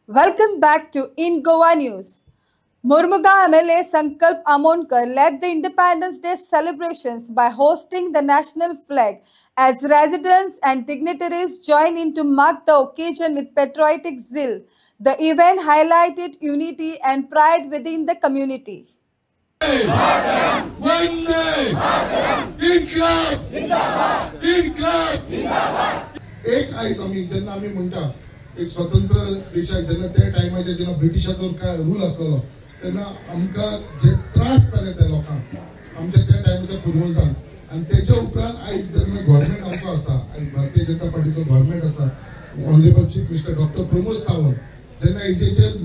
Welcome back to In Goa News. Murmuga MLA Sankalp Amonkar led the Independence Day celebrations by hosting the national flag as residents and dignitaries joined in to mark the occasion with patriotic zeal. The event highlighted unity and pride within the community. एक आयज आमी जेन्ना आमी म्हणटा एक स्वतंत्र देशाक जेन्ना त्या टायमाचेर जेन्ना ब्रिटिशाचो काय रूल आसलो तेन्ना आमकां जे त्रास जाले त्या लोकांक आमच्या त्या टायमाच्या पुर्वजांक आनी तेच्या उपरांत आयज जेन्ना गव्हर्मेंट आमचो आसा आयज भारतीय जनता पार्टीचो गव्हर्मेंट आसा honourable chief minister doctor Pramod Sawant जेन्ना हेजेर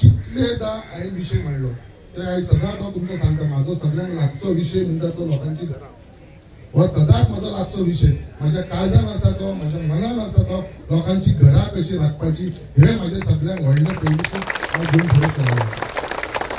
कितलेदा हांवें विशय मांडलो ते आयज सदांच हांव तुमकां सांगता म्हाजो सगळ्यांक लागचो विशय म्हणटा तो लोकांची घरां हो सदांच म्हजो लागचो विशय माझ्या काळजान आसा तो माझ्या मनान आसा तो लोकांची घरां कशी राखपाची हे माझे सगळ्यांक व्हडले पयलींसून हांव घेवन फुडें सरलो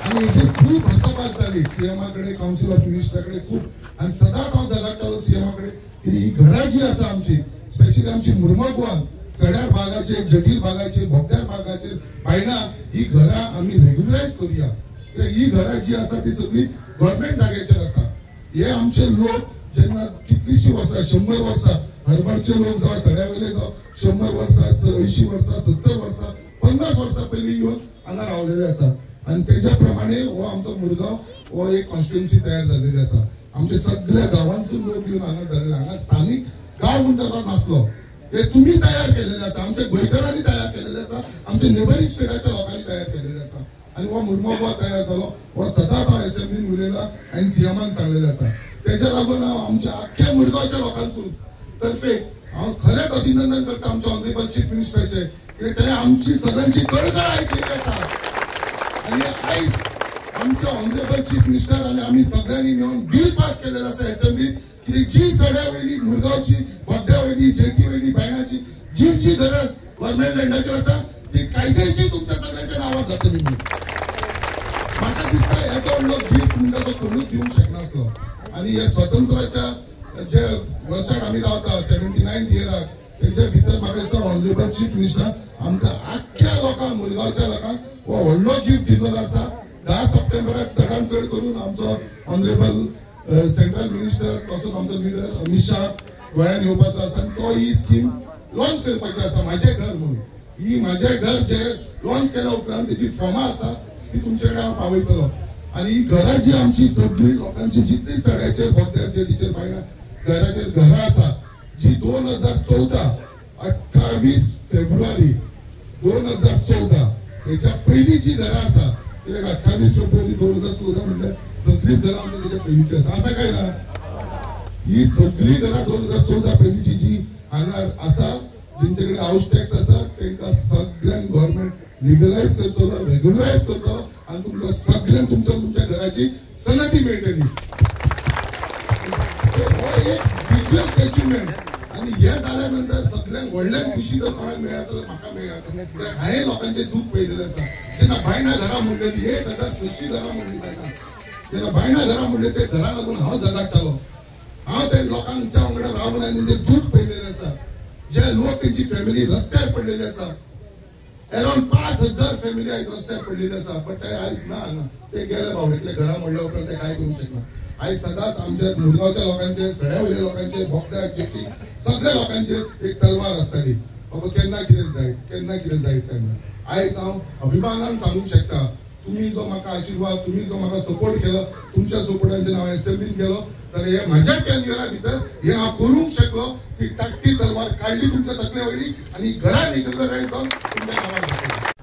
आनी हेजेर खूब भासाभास जाली सीएमा कडेन कावन्सील ऑफ मिनिस्टरा कडेन खूब आनी सदांच हांव झगडटालो सीएमा कडेन की ही घरां जी आसा आमची स्पेशली आमची मुर्मगांवान सड्यार भागाचेर जटील भागाचेर बोगद्यार भागाचेर बायलां ही घरां आमी रेग्युलरायज करुया ही घरां जी आसा ती सगळी गव्हर्मेंट जाग्याचेर आसा हे आमचे लोक जेन्ना कितलीशी वर्सां 100 वर्सां हरभरचे लोक जावं सड्यावेले जावं 100 वर्सां 80 वर्सां 70 वर्सां 50 वर्सां पयलीं येवन हांगा रावलेले आसा आनी तेज्या प्रमाणे हो आमचो मुरगांव हो एक कॉन्स्टिट्युएन्सी तयार जाल्लेली आसा आमच्या सगळ्या गांवांसून लोक येवन हांगा जाल्ले हांगा स्थानीक गांव म्हणटा तो नासलो हे तुमी तयार केलेले आसा आमच्या गोंयकारांनी तयार केलेले आसा आमच्या नेबरींग स्टेटाच्या लोकांनी तयार केलेले आसा आनी हो मुरगांव तयार जालो हो सदांच हांव एसेंब्लीन उलयला आनी सीएमाक सांगलेले आसा तेच्या लागून हांव आमच्या आख्ख्या मुरगांवच्या लोकांसून तर्फे हांव खरेंच अभिनंदन करता आमच्या ऑनरेबल चीफ मिनिस्टराचे की ताणें आमची सगळ्यांची कळकळ आयकलेली आसा आनी आयज आमच्या ऑनरेबल चीफ मिनिस्टर आनी आमी सगळ्यांनी मेळून बिल पास केलेलें आसा एसेंब्लीत की जी सड्या वयली मुरगांवची बोगद्या वयली जेटी वयली बायणाची जी गरज गव्हर्मेंट लँडाचेर आसा ती कायदेशीर तुमच्या सगळ्यांच्या नांवार जातली म्हाका दिसता येदो व्हडलो गिफ्ट म्हणटा तो कोणूच दिवंक शकनासलो आणि या स्वातंत्र्याच्या जे वर्षाक आमी रावता 79 इयराक तेच्या भितर म्हाका दिसता ऑनरेबल चीफ मिनिस्टर आमकां आख्ख्या लोकांक मुरगांवच्या लोकांक हो व्हडलो गिफ्ट दिल्लो आसा 10 सप्टेंबराक चडांत चड करून आमचो ऑनरेबल सेंट्रल मिनिस्टर तसोच आमचो लिडर अमित शाह गोंयान येवपाचो आसा आनी तो ही स्कीम लॉन्च करपाची आसा म्हाजें घर म्हणून ही म्हाजें घर जे लॉन्च केल्या उपरांत तेची फॉर्मां आसा ती तुमचे कडेन हांव पावयतलो आणि ही घरां जी आमची सगळी लोकांची जितली सड्याचेर बोगद्यार जेटीचेर बायणां घराचेर घरां आसा जी 2014 28 फेब्रुवारी 2014 हेच्या पयलींची घरां आसा कित्याक 28 फेब्रुवारी 2014 म्हटल्यार सगळी घरां आमच्या तेच्या पयलींची आसा काय ना ही सगळी घरां 2014 पयलींची जी हांगा आसा जेंचे कडेन हाऊस टॅक्स आसा तांकां सगळ्यांक गव्हर्मेंट लिगलायज करतलो रेग्युलरायज करतलो आणि तुमकां सगळ्यांक तुमच्या घराची सनदी मेळटली हो एक बिगेस्ट अचिव्हमेंट आणि हे जाल्या नंतर सगळ्यांक व्हडल्यान खुशी जर कोणाक मेळ्ळी आसल्यार म्हाका मेळ्ळी आसा हांवें लोकांचे दूख पळयलेलें आसा जेन्ना बायणां घरां म्हणलेली 1600 घरां म्हणली बायणां जेन्ना बायणां घरां म्हणले ते घरा लागून हांव झगडटालो हांव ते लोकांच्या वांगडा रावन आनी तेंचे दूख पळयलेलें आसा जे लोक तेंची फॅमिली रस्त्यार पडलेली आसा अराउंड 5000 फॅमिली आयज रस्त्यार पडलेली आसा बट ते आयज ना हांगा ते गेले बावडीतले घरा म्हणल्या उपरांत ते कांय करूंक शकना आयज सदांच आमच्या मुरगांवच्या लोकांचेर सड्या वयल्या लोकांचेर बोगद्यार जेटी सगळ्या लोकांचेर एक तलवार आसताली बाबा केन्ना कितें जायत तेन्ना आयज हांव अभिमानान सांगूंक शकता तुम्ही जो म्हाका आशिर्वाद तुम्ही जो म्हाका सपोर्ट केलो तुमच्या सपोर्टान जेन्ना हांव एसेंब्लीन गेलो तर हे म्हाज्या टेन्युअरा भितर हे हांव करूंक शकलो ती टाकटी तलवार काडली तुमच्या तकले वयली आनी घरा रेग्युलरायज जावन तुमच्या नांवार जातली